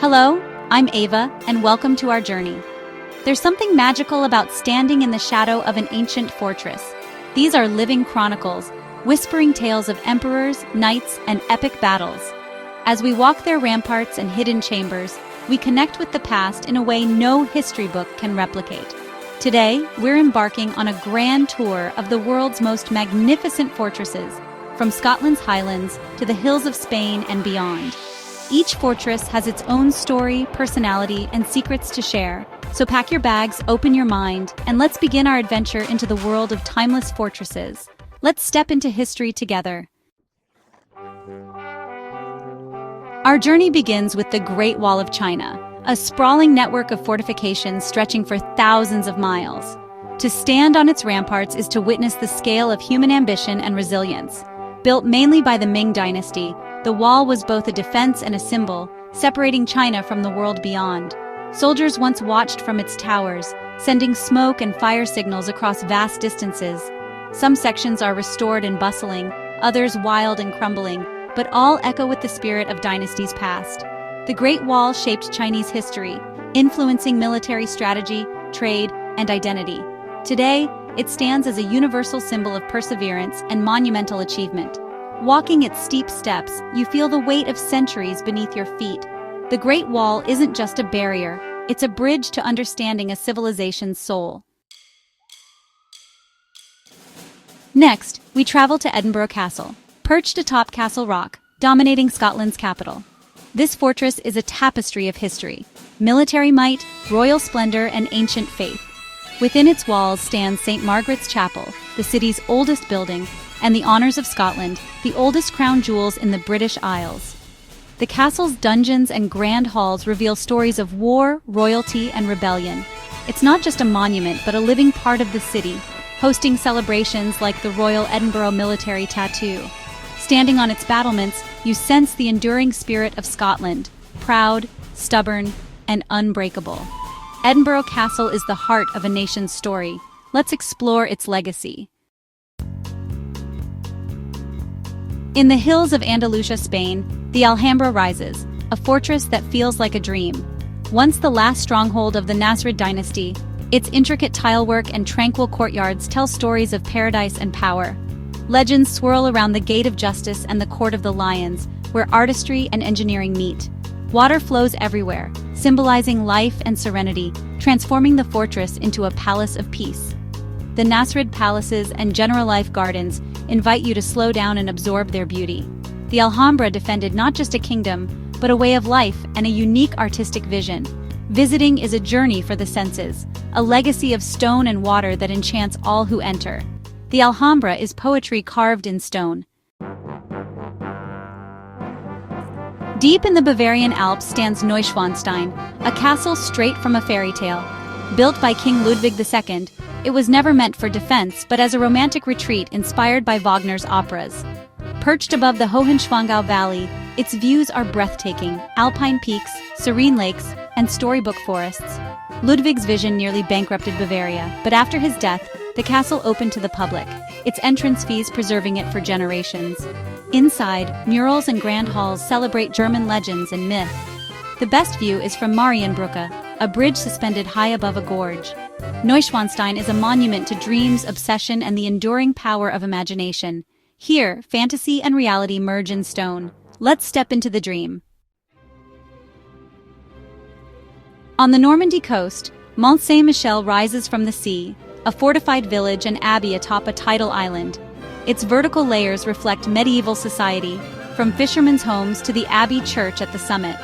Hello, I'm Ava, and welcome to our journey. There's something magical about standing in the shadow of an ancient fortress. These are living chronicles, whispering tales of emperors, knights, and epic battles. As we walk their ramparts and hidden chambers, we connect with the past in a way no history book can replicate. Today, we're embarking on a grand tour of the world's most magnificent fortresses, from Scotland's highlands to the hills of Spain and beyond. Each fortress has its own story, personality, and secrets to share. So pack your bags, open your mind, and let's begin our adventure into the world of timeless fortresses. Let's step into history together. Our journey begins with the Great Wall of China, a sprawling network of fortifications stretching for thousands of miles. To stand on its ramparts is to witness the scale of human ambition and resilience. Built mainly by the Ming dynasty, the wall was both a defense and a symbol, separating China from the world beyond. Soldiers once watched from its towers, sending smoke and fire signals across vast distances. Some sections are restored and bustling, others wild and crumbling, but all echo with the spirit of dynasties past. The Great Wall shaped Chinese history, influencing military strategy, trade, and identity. Today, it stands as a universal symbol of perseverance and monumental achievement. Walking its steep steps, you feel the weight of centuries beneath your feet. The Great Wall isn't just a barrier, it's a bridge to understanding a civilization's soul. Next, we travel to Edinburgh Castle, perched atop Castle Rock, dominating Scotland's capital. This fortress is a tapestry of history, military might, royal splendor, and ancient faith. Within its walls stands St. Margaret's Chapel, the city's oldest building, and the Honours of Scotland, the oldest crown jewels in the British Isles. The castle's dungeons and grand halls reveal stories of war, royalty, and rebellion. It's not just a monument, but a living part of the city, hosting celebrations like the Royal Edinburgh Military Tattoo. Standing on its battlements, you sense the enduring spirit of Scotland, proud, stubborn, and unbreakable. Edinburgh Castle is the heart of a nation's story. Let's explore its legacy. In the hills of Andalusia, Spain, the Alhambra rises, a fortress that feels like a dream. Once the last stronghold of the Nasrid dynasty, its intricate tilework and tranquil courtyards tell stories of paradise and power. Legends swirl around the Gate of Justice and the Court of the Lions, where artistry and engineering meet. Water flows everywhere, symbolizing life and serenity, transforming the fortress into a palace of peace. The Nasrid palaces and General Life gardens invite you to slow down and absorb their beauty. The Alhambra defended not just a kingdom, but a way of life and a unique artistic vision. Visiting is a journey for the senses, a legacy of stone and water that enchants all who enter. The Alhambra is poetry carved in stone. Deep in the Bavarian Alps stands Neuschwanstein, a castle straight from a fairy tale. Built by King Ludwig II, it was never meant for defense but as a romantic retreat inspired by Wagner's operas. Perched above the Hohenschwangau Valley, its views are breathtaking: alpine peaks, serene lakes, and storybook forests. Ludwig's vision nearly bankrupted Bavaria, but after his death, the castle opened to the public, its entrance fees preserving it for generations. Inside, murals and grand halls celebrate German legends and myth. The best view is from Marienbrücke, a bridge suspended high above a gorge. Neuschwanstein is a monument to dreams, obsession, and the enduring power of imagination. Here, fantasy and reality merge in stone. Let's step into the dream. On the Normandy coast, Mont Saint-Michel rises from the sea, a fortified village and abbey atop a tidal island. Its vertical layers reflect medieval society, from fishermen's homes to the abbey church at the summit.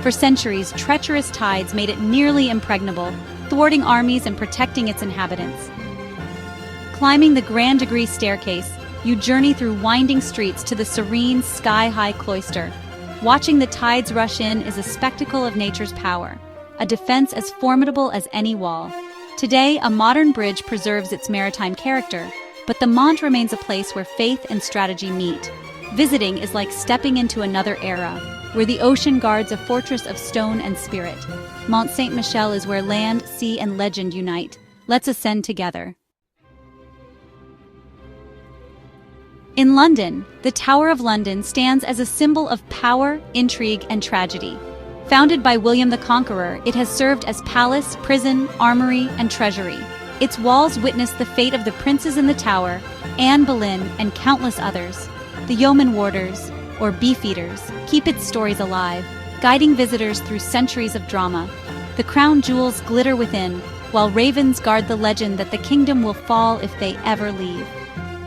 For centuries, treacherous tides made it nearly impregnable, thwarting armies and protecting its inhabitants. Climbing the Grand Degree staircase, you journey through winding streets to the serene, sky-high cloister. Watching the tides rush in is a spectacle of nature's power, a defense as formidable as any wall. Today, a modern bridge preserves its maritime character, but the Mont remains a place where faith and strategy meet. Visiting is like stepping into another era, where the ocean guards a fortress of stone and spirit. Mont Saint-Michel is where land, sea, and legend unite. Let's ascend together. In London, the Tower of London stands as a symbol of power, intrigue, and tragedy. Founded by William the Conqueror, it has served as palace, prison, armory, and treasury. Its walls witness the fate of the princes in the tower, Anne Boleyn, and countless others. The yeoman warders, or beefeaters, keep its stories alive, guiding visitors through centuries of drama. The crown jewels glitter within, while ravens guard the legend that the kingdom will fall if they ever leave.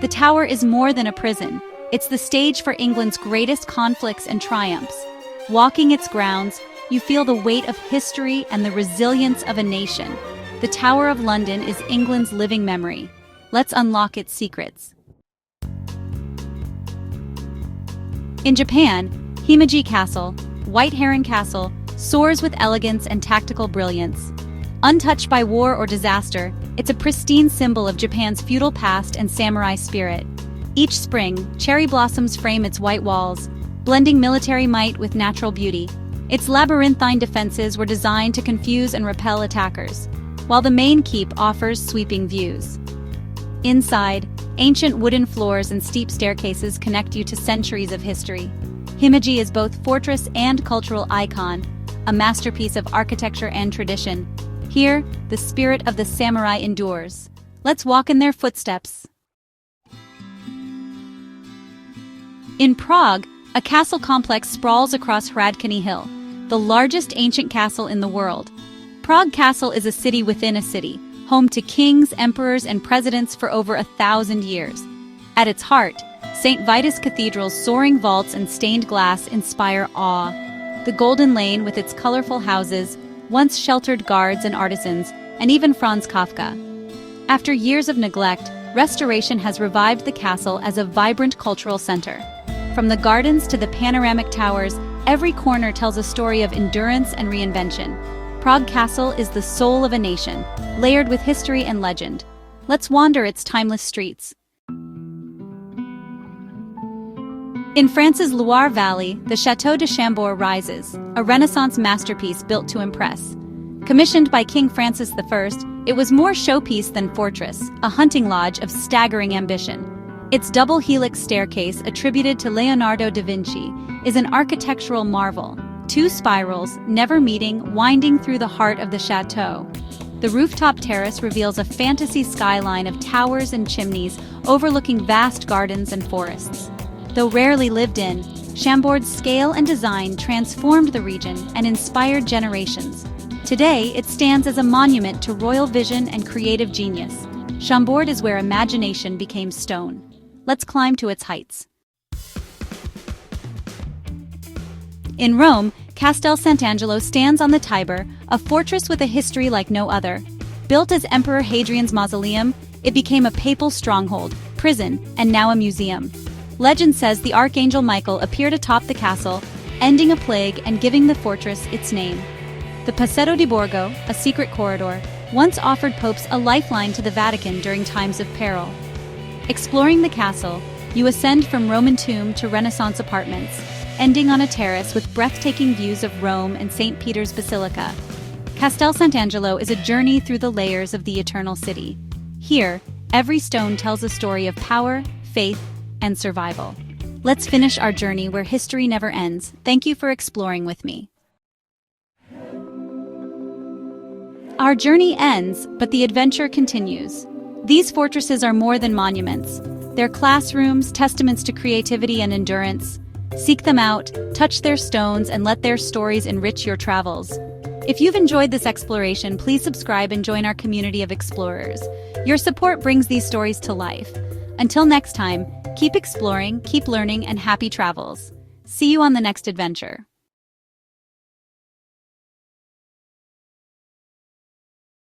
The tower is more than a prison. It's the stage for England's greatest conflicts and triumphs. Walking its grounds, you feel the weight of history and the resilience of a nation. The Tower of London is England's living memory. Let's unlock its secrets. In Japan, Himeji Castle, White Heron Castle, soars with elegance and tactical brilliance. Untouched by war or disaster, it's a pristine symbol of Japan's feudal past and samurai spirit. Each spring, cherry blossoms frame its white walls, blending military might with natural beauty. Its labyrinthine defenses were designed to confuse and repel attackers, while the main keep offers sweeping views. Inside, ancient wooden floors and steep staircases connect you to centuries of history. Himeji is both fortress and cultural icon, a masterpiece of architecture and tradition. Here, the spirit of the samurai endures. Let's walk in their footsteps. In Prague, a castle complex sprawls across Hradčany Hill, the largest ancient castle in the world. Prague Castle is a city within a city, home to kings, emperors, and presidents for over 1,000 years. At its heart, St. Vitus Cathedral's soaring vaults and stained glass inspire awe. The Golden Lane, with its colorful houses, once sheltered guards and artisans, and even Franz Kafka. After years of neglect, restoration has revived the castle as a vibrant cultural center. From the gardens to the panoramic towers, every corner tells a story of endurance and reinvention. Prague Castle is the soul of a nation, layered with history and legend. Let's wander its timeless streets. In France's Loire Valley, the Château de Chambord rises, a Renaissance masterpiece built to impress. Commissioned by King Francis I, it was more showpiece than fortress, a hunting lodge of staggering ambition. Its double helix staircase, attributed to Leonardo da Vinci, is an architectural marvel. Two spirals, never meeting, winding through the heart of the chateau. The rooftop terrace reveals a fantasy skyline of towers and chimneys overlooking vast gardens and forests. Though rarely lived in, Chambord's scale and design transformed the region and inspired generations. Today, it stands as a monument to royal vision and creative genius. Chambord is where imagination became stone. Let's climb to its heights. In Rome, Castel Sant'Angelo stands on the Tiber, a fortress with a history like no other. Built as Emperor Hadrian's mausoleum, it became a papal stronghold, prison, and now a museum. Legend says the Archangel Michael appeared atop the castle, ending a plague and giving the fortress its name. The Passetto di Borgo, a secret corridor, once offered popes a lifeline to the Vatican during times of peril. Exploring the castle, you ascend from Roman tomb to Renaissance apartments, ending on a terrace with breathtaking views of Rome and St. Peter's Basilica. Castel Sant'Angelo is a journey through the layers of the Eternal City. Here, every stone tells a story of power, faith, and survival. Let's finish our journey where history never ends. Thank you for exploring with me. Our journey ends, but the adventure continues. These fortresses are more than monuments. They're classrooms, testaments to creativity and endurance. Seek them out, touch their stones, and let their stories enrich your travels. If you've enjoyed this exploration, please subscribe and join our community of explorers. Your support brings these stories to life. Until next time, keep exploring, keep learning, and happy travels. See you on the next adventure.